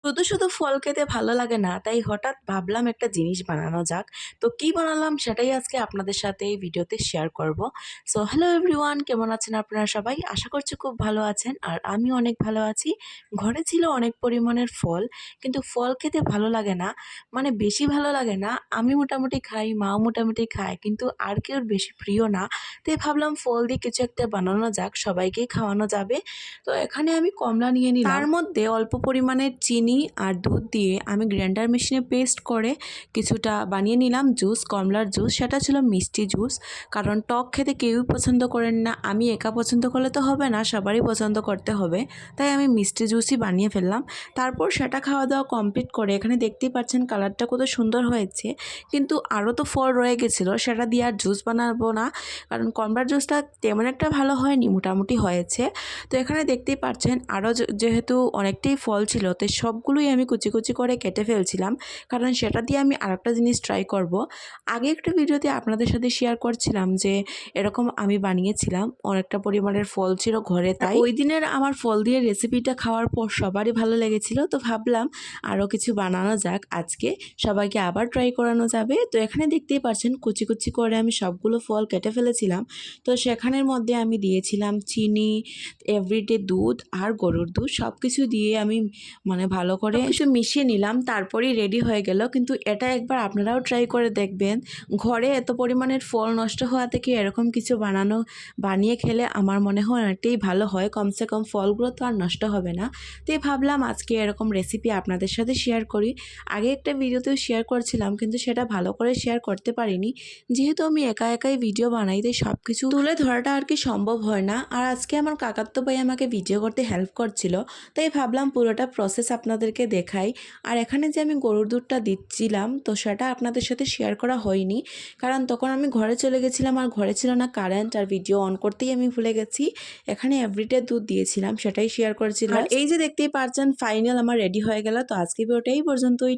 শুধু শুধু ফল খেতে ভালো লাগে না, তাই হঠাৎ ভাবলাম একটা জিনিস বানানো যাক। তো কি বানালাম সেটাই আজকে আপনাদের সাথে এই ভিডিওতে শেয়ার করব। সো হ্যালো এভরিওয়ান, কেমন আছেন আপনারা সবাই? আশা করছি খুব ভালো আছেন আর আমি অনেক ভালো আছি। ঘরে ছিল অনেক পরিমাণের ফল, কিন্তু ফল খেতে ভালো লাগে না, মানে বেশি ভালো লাগে না। আমি মোটামুটি খাই, মাও মোটামুটি খায়, কিন্তু আর কেউ বেশি প্রিয় না। তাই ভাবলাম ফল দিয়ে কিছু একটা বানানো যাক, সবাইকেই খাওয়ানো যাবে। তো এখানে আমি কমলা নিয়ে নিলাম, তার মধ্যে অল্প পরিমাণের চিনি আর দুধ দিয়ে আমি গ্রাইন্ডার মেশিনে পেস্ট করে কিছুটা বানিয়ে নিলাম জুস, কমলার জুস। সেটা ছিল মিষ্টি জুস, কারণ টক খেতে কেউই পছন্দ করেন না। আমি একা পছন্দ করলে তো হবে না, সবারই পছন্দ করতে হবে, তাই আমি মিষ্টি জুসই বানিয়ে ফেললাম। তারপর সেটা খাওয়া দাওয়া কমপ্লিট করে এখানে দেখতেই পাচ্ছেন কালারটা কত সুন্দর হয়েছে, কিন্তু আরও তো ফল রয়ে গেছিলো, সেটা দিয়ে আর জুস বানাবো না, কারণ কমলার জুসটা তেমন একটা ভালো হয়নি, মোটামুটি হয়েছে। তো এখানে দেখতেই পাচ্ছেন আরও যেহেতু অনেকটাই ফল ছিল, তো সবগুলোই আমি কুচি কুচি করে কেটে ফেলছিলাম, কারণ সেটা দিয়ে আমি আরেকটা জিনিস ট্রাই করব। আগে একটা ভিডিওতে আপনাদের সাথে শেয়ার করছিলাম যে এরকম আমি বানিয়েছিলাম, অনেকটা পরিমাণের ফল ছিল ঘরে, তাই ওই দিনের আমার ফল দিয়ে রেসিপিটা খাওয়ার পর সবারই ভালো লেগেছিল। তো ভাবলাম আরও কিছু বানানো যাক, আজকে সবাইকে আবার ট্রাই করানো যাবে। তো এখানে দেখতেই পাচ্ছেন কুচি কুচি করে আমি সবগুলো ফল কেটে ফেলেছিলাম। তো সেখানের মধ্যে আমি দিয়েছিলাম চিনি, এভরিডে দুধ আর গরুর দুধ, সব কিছু দিয়ে আমি ভালো করে কিছু মিশিয়ে নিলাম, তারপরেই রেডি হয়ে গেল। কিন্তু এটা একবার আপনারাও ট্রাই করে দেখবেন। ঘরে এত পরিমাণের ফল নষ্ট হওয়া থেকে এরকম কিছু বানিয়ে খেলে আমার মনে হয় অনেকটাই ভালো হয়, কমসে কম ফলগুলো তো আর নষ্ট হবে না। তাই ভাবলাম আজকে এরকম রেসিপি আপনাদের সাথে শেয়ার করি। আগে একটা ভিডিওতেও শেয়ার করছিলাম, কিন্তু সেটা ভালো করে শেয়ার করতে পারিনি, যেহেতু আমি একা একাই ভিডিও বানাই, তাই সব কিছু তুলে ধরাটা আর কি সম্ভব হয় না। আর আজকে আমার কাকাতো ভাই আমাকে ভিডিও করতে হেল্প করছিল, তাই ভাবলাম পুরোটা প্রসেস আপনাদেরকে দেখাই। আর এখানে যে আমি গরুর দুধটা দিচ্ছিলাম, তো সেটা আপনাদের সাথে শেয়ার করা হয়নি, কারণ তখন আমি ঘরে চলে গেছিলাম আর ঘরে ছিল না কারেন্ট, আর ভিডিও অন করতেই আমি ভুলে গেছি। এখানে এভরিডে দুধ দিয়েছিলাম, সেটাই শেয়ার করেছিলাম। আর এই যে দেখতেই পাচ্ছেন ফাইনাল আমার রেডি হয়ে গেল। তো আজকে ভিডিওটা এই পর্যন্তই।